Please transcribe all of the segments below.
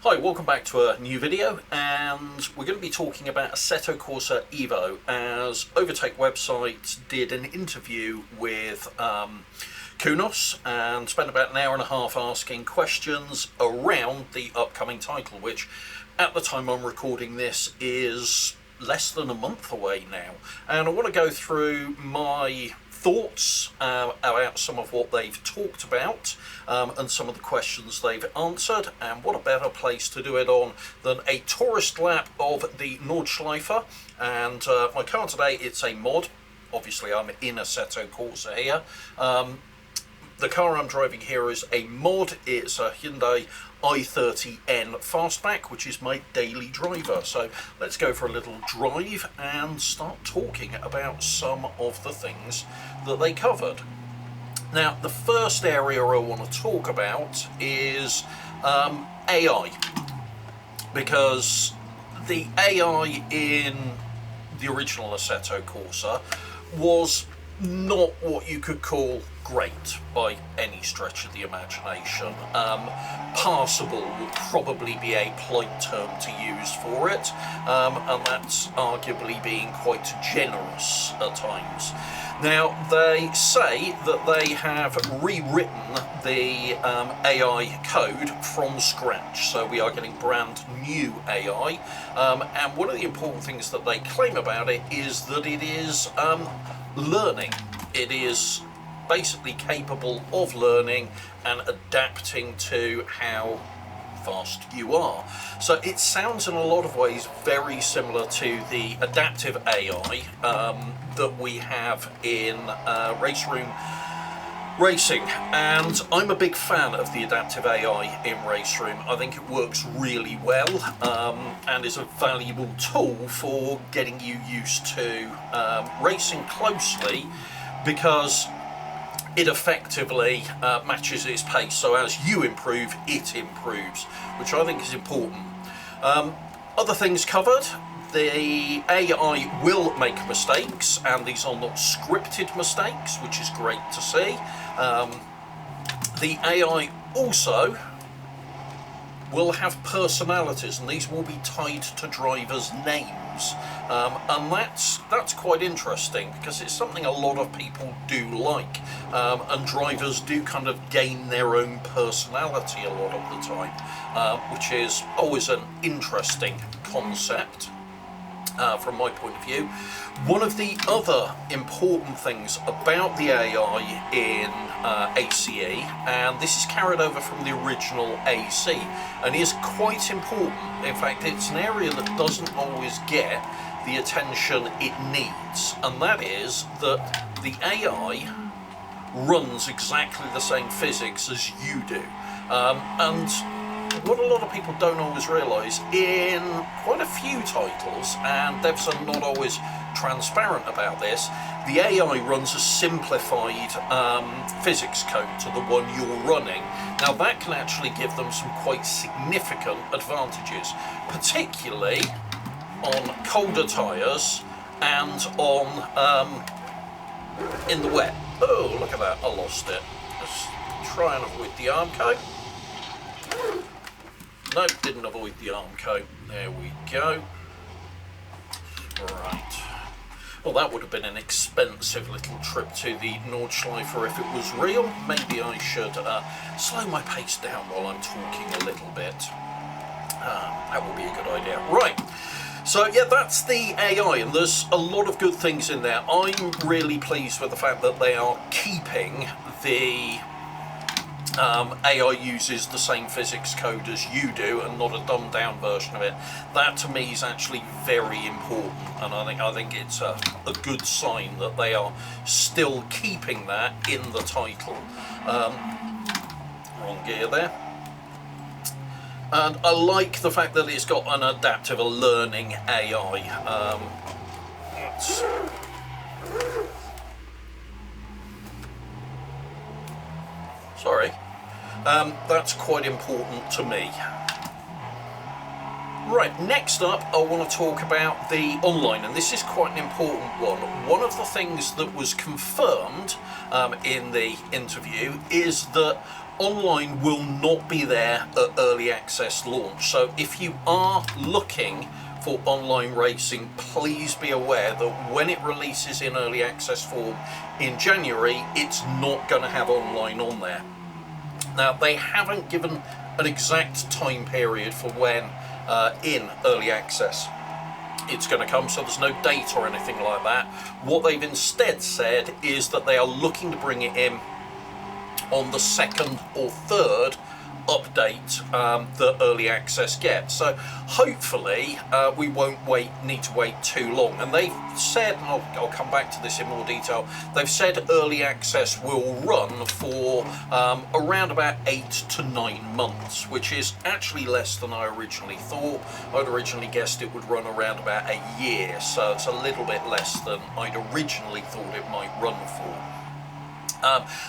Hi, welcome back to a new video, and we're going to be talking about Assetto Corsa Evo, as Overtake website did an interview with Kunos and spent about an hour and a half asking questions around the upcoming title, which at the time I'm recording this is less than a month away now. And I want to go through my thoughts about some of what they've talked about and some of the questions they've answered, and what a better place to do it on than a tourist lap of the Nordschleife. And my car today, it's a mod. Obviously I'm in Assetto Corsa here. The car I'm driving here is a mod. It's a Hyundai i30N Fastback, which is my daily driver. So let's go for a little drive and start talking about some of the things that they covered. Now, the first area I want to talk about is AI, because the AI in the original Assetto Corsa was not what you could call great by any stretch of the imagination. Passable would probably be a polite term to use for it, and that's arguably being quite generous at times. Now, they say that they have rewritten the AI code from scratch, so we are getting brand new AI, and one of the important things that they claim about it is that it is learning. It is basically capable of learning and adapting to how fast you are. So it sounds in a lot of ways very similar to the adaptive AI that we have in race room racing, and I'm a big fan of the adaptive AI in race room. I think it works really well and is a valuable tool for getting you used to racing closely, because it effectively matches its pace. So as you improve, it improves, which I think is important. Other things covered: the AI will make mistakes, and these are not scripted mistakes, which is great to see. The AI also will have personalities, and these will be tied to drivers' names, and that's quite interesting, because it's something a lot of people do like, and drivers do kind of gain their own personality a lot of the time, which is always an interesting concept. From my point of view. One of the other important things about the AI in ACE, and this is carried over from the original AC, and is quite important. In fact, it's an area that doesn't always get the attention it needs, and that is that the AI runs exactly the same physics as you do. And what a lot of people don't always realise, in quite a few titles, and devs are not always transparent about this, the AI runs a simplified physics code to the one you're running. Now that can actually give them some quite significant advantages, particularly on colder tyres and on in the wet. Oh, look at that, I lost it. Let's try and avoid the arm coat. Nope, didn't avoid the arm coat. There we go. Right. Well, that would have been an expensive little trip to the Nordschleife if it was real. Maybe I should slow my pace down while I'm talking a little bit. That would be a good idea. Right. So yeah, that's the AI, and there's a lot of good things in there. I'm really pleased with the fact that they are keeping the AI uses the same physics code as you do, and not a dumbed down version of it. That to me is actually very important, and I think it's a good sign that they are still keeping that in the title. Wrong gear there. And I like the fact that it's got an adaptive, a learning AI. Sorry. That's quite important to me. Right, next up I want to talk about the online, and this is quite an important one. One of the things that was confirmed in the interview is that online will not be there at early access launch. So if you are looking for online racing, please be aware that when it releases in early access form in January, it's not going to have online on there. Now, they haven't given an exact time period for when in early access it's going to come, so there's no date or anything like that. What they've instead said is that they are looking to bring it in on the second or third update that early access gets. So hopefully we won't need to wait too long. And they've said, and I'll come back to this in more detail, they've said early access will run for around about 8 to 9 months, which is actually less than I originally thought. I'd originally guessed it would run around about a year, so it's a little bit less than I'd originally thought it might run for.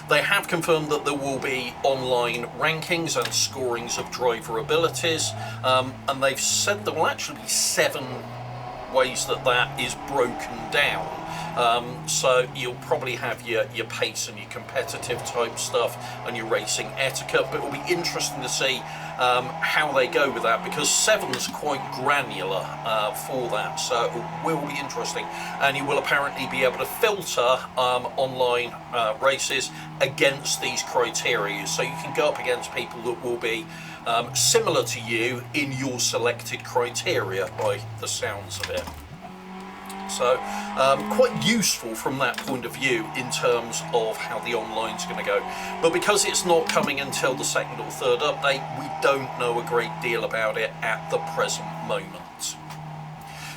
They have confirmed that there will be online rankings and scorings of driver abilities, and they've said there will actually be 7 ways that is broken down. So you'll probably have your pace and your competitive type stuff and your racing etiquette, but it will be interesting to see how they go with that, because 7's quite granular for that, so it will be interesting. And you will apparently be able to filter online races against these criteria, so you can go up against people that will be similar to you in your selected criteria by the sounds of it. So quite useful from that point of view in terms of how the online's going to go. But because it's not coming until the second or third update, we don't know a great deal about it at the present moment.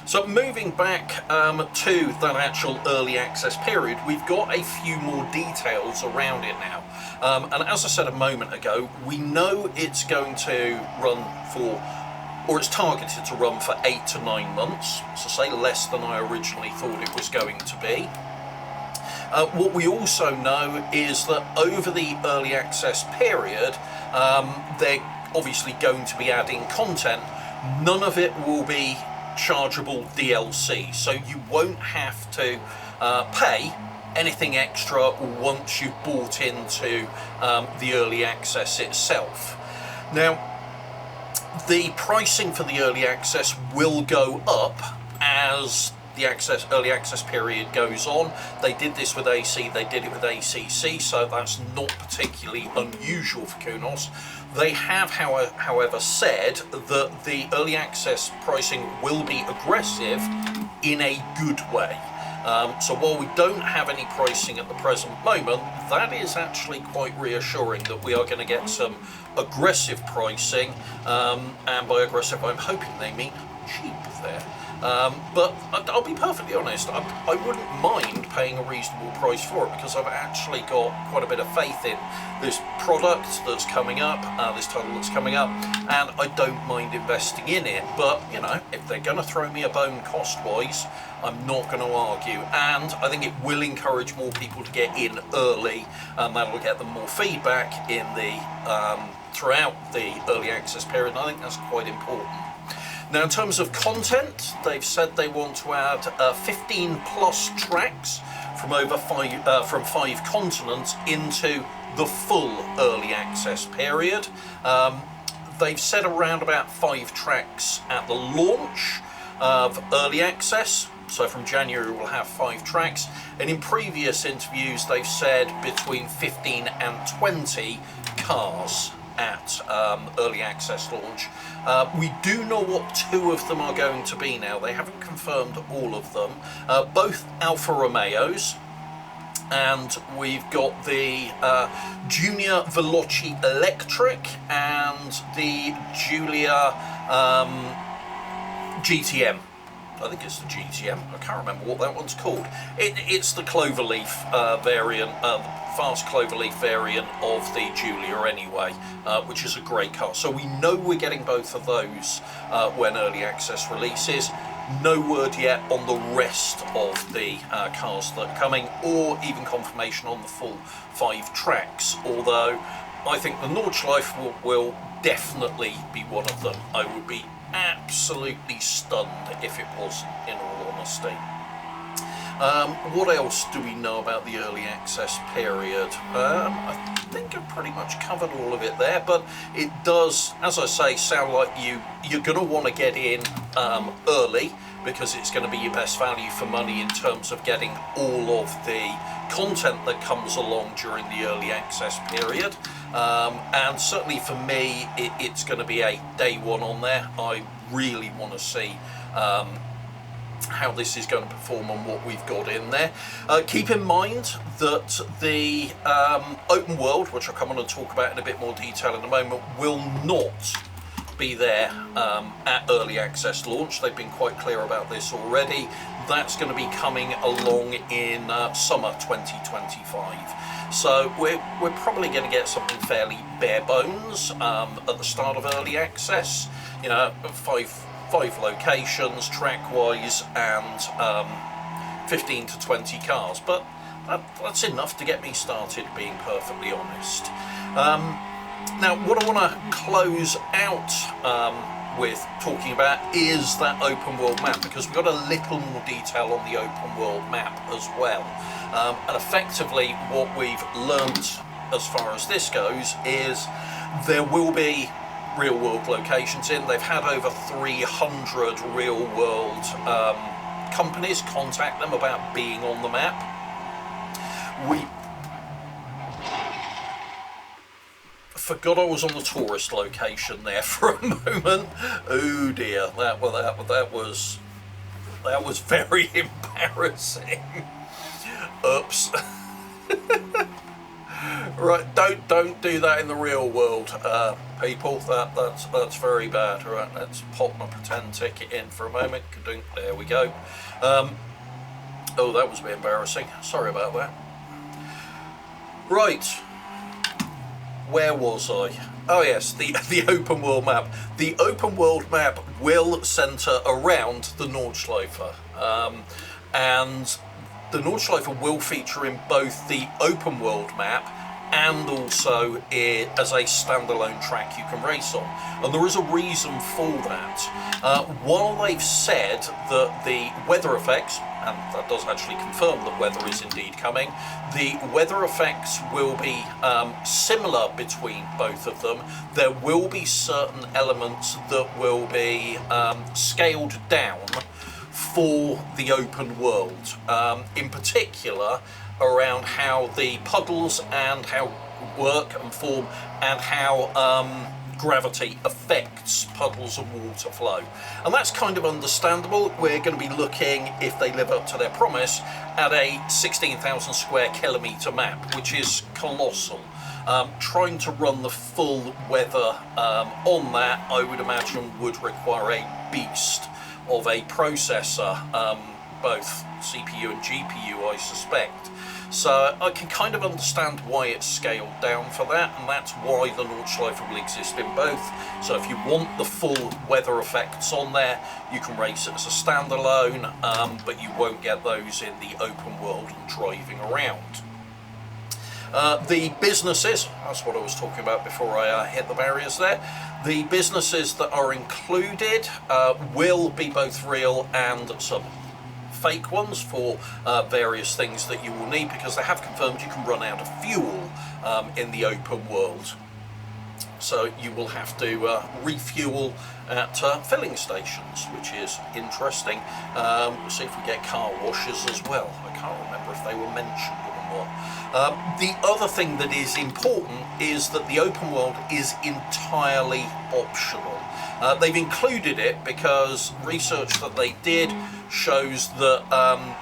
So moving back to that actual early access period, we've got a few more details around it now. And as I said a moment ago, we know it's going to run for, or it's targeted to run for 8 to 9 months, so say less than I originally thought it was going to be. What we also know is that over the early access period, they're obviously going to be adding content. None of it will be chargeable DLC, so you won't have to pay anything extra once you've bought into the early access itself. Now, the pricing for the early access will go up as the early access period goes on. They did this with AC, they did it with ACC, so that's not particularly unusual for Kunos. They have, however, said that the early access pricing will be aggressive in a good way. So while we don't have any pricing at the present moment, that is actually quite reassuring that we are going to get some aggressive pricing, and by aggressive I'm hoping they mean cheap there. But I'll be perfectly honest, I wouldn't mind paying a reasonable price for it, because I've actually got quite a bit of faith in this product that's coming up, this title that's coming up, and I don't mind investing in it. But, you know, if they're going to throw me a bone cost-wise, I'm not going to argue, and I think it will encourage more people to get in early, and that'll get them more feedback in the throughout the early access period, and I think that's quite important. Now, in terms of content, they've said they want to add 15 plus tracks from from 5 continents into the full early access period. They've said around about 5 tracks at the launch of early access. So from January we'll have 5 tracks, and in previous interviews they've said between 15 and 20 cars at early access launch. We do know what 2 of them are going to be now. They haven't confirmed all of them. Both Alfa Romeos, and we've got the Junior Veloci Electric and the Giulia GTM. I think it's the GTM. I can't remember what that one's called. It's the Cloverleaf variant, fast Cloverleaf variant of the Giulia anyway, which is a great car. So we know we're getting both of those when early access releases. No word yet on the rest of the cars that are coming, or even confirmation on the full 5 tracks, although I think the Nordschleife will definitely be one of them. I would be absolutely stunned if it wasn't, in all honesty. What else do we know about the early access period? I think I've pretty much covered all of it there, but it does, as I say, sound like you're going to want to get in early, because it's going to be your best value for money in terms of getting all of the content that comes along during the early access period. And certainly for me, it's going to be a day one on there. I really want to see how this is going to perform and what we've got in there. Keep in mind that the open world, which I'll come on and talk about in a bit more detail in a moment, will not be there at early access launch. They've been quite clear about this already. That's going to be coming along in summer 2025. So we're probably going to get something fairly bare bones at the start of early access. You know, five locations track-wise and 15 to 20 cars, but that's enough to get me started, being perfectly honest. Now, what I want to close out with talking about is that open world map, because we've got a little more detail on the open world map as well. And effectively what we've learnt as far as this goes is there will be real world locations in. They've had over 300 real world companies contact them about being on the map. We forgot I was on the tourist location there for a moment. Oh dear, that was very embarrassing. Oops. Right, don't do that in the real world, people. That's very bad. Right, let's pop my pretend ticket in for a moment. There we go. Oh, that was a bit embarrassing. Sorry about that. Right, where was I? Oh yes, the open world map. The open world map will centre around the Nordschleife, and the Nordschleife will feature in both the open world map and also as a standalone track you can race on. And there is a reason for that. While they've said that the weather effects, and that does actually confirm that weather is indeed coming, the weather effects will be similar between both of them. There will be certain elements that will be scaled down for the open world, in particular around how the puddles and how work and form, and how gravity affects puddles and water flow. And that's kind of understandable. We're going to be looking, if they live up to their promise, at a 16,000 square kilometre map, which is colossal. Trying to run the full weather on that, I would imagine, would require a beast of a processor, both CPU and GPU, I suspect. So I can kind of understand why it's scaled down for that, and that's why the Nordschleife will exist in both. So if you want the full weather effects on there, you can race it as a standalone, but you won't get those in the open world and driving around. The businesses, that's what I was talking about before I hit the barriers there. The businesses that are included will be both real and some fake ones for various things that you will need, because they have confirmed you can run out of fuel in the open world. So you will have to refuel at filling stations, which is interesting. We'll see if we get car washes as well. I can't remember if they were mentioned or not. The other thing that is important is that the open world is entirely optional. They've included it because research that they did shows that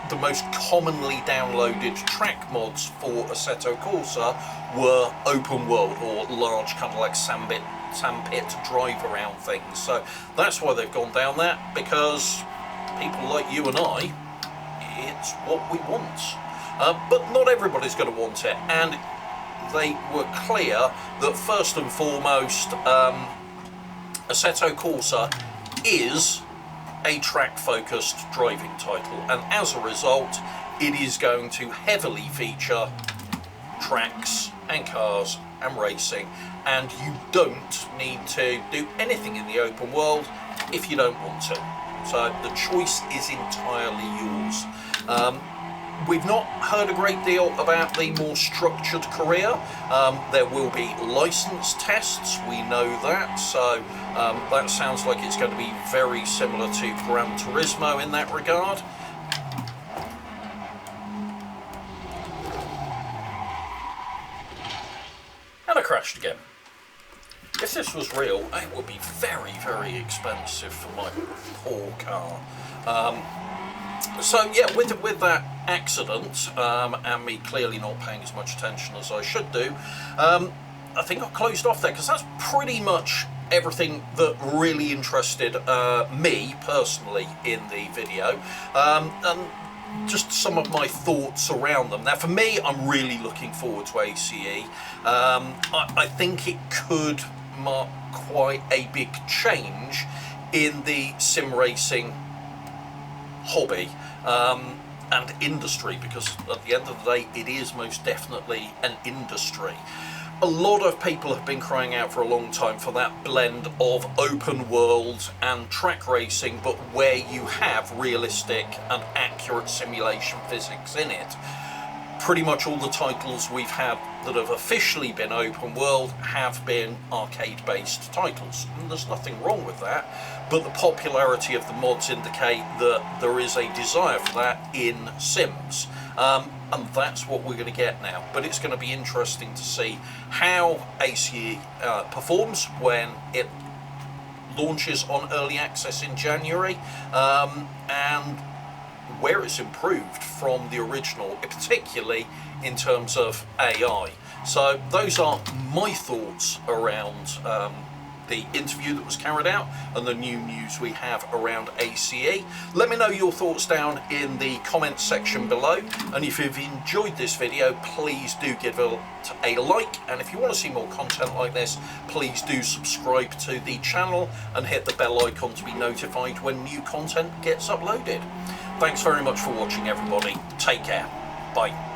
the most commonly downloaded track mods for Assetto Corsa were open world, or large kind of like sandpit drive around things. So that's why they've gone down that, because people like you and I, it's what we want. But not everybody's going to want it, and they were clear that first and foremost, Assetto Corsa is a track-focused driving title, and as a result it is going to heavily feature tracks and cars and racing, and you don't need to do anything in the open world if you don't want to. So the choice is entirely yours. We've not heard a great deal about the more structured career. There will be license tests, we know that, so that sounds like it's going to be very similar to Gran Turismo in that regard. And I crashed again. If this was real, it would be very, very expensive for my poor car. So yeah, with that accident, and me clearly not paying as much attention as I should do, I think I closed off there, because that's pretty much everything that really interested me personally in the video, and just some of my thoughts around them. Now for me, I'm really looking forward to ACE. I think it could mark quite a big change in the sim racing hobby and industry, because at the end of the day it is most definitely an industry. A lot of people have been crying out for a long time for that blend of open world and track racing, but where you have realistic and accurate simulation physics in it. Pretty much all the titles we've had that have officially been open world have been arcade-based titles, and there's nothing wrong with that, but the popularity of the mods indicate that there is a desire for that in sims, and that's what we're going to get now. But it's going to be interesting to see how ACE performs when it launches on early access in January, and where it's improved from the original, particularly in terms of AI. So those are my thoughts around the interview that was carried out and the new news we have around ACE. Let me know your thoughts down in the comments section below, and if you've enjoyed this video, please do give it a like, and if you want to see more content like this, please do subscribe to the channel and hit the bell icon to be notified when new content gets uploaded. Thanks very much for watching, everybody. Take care. Bye.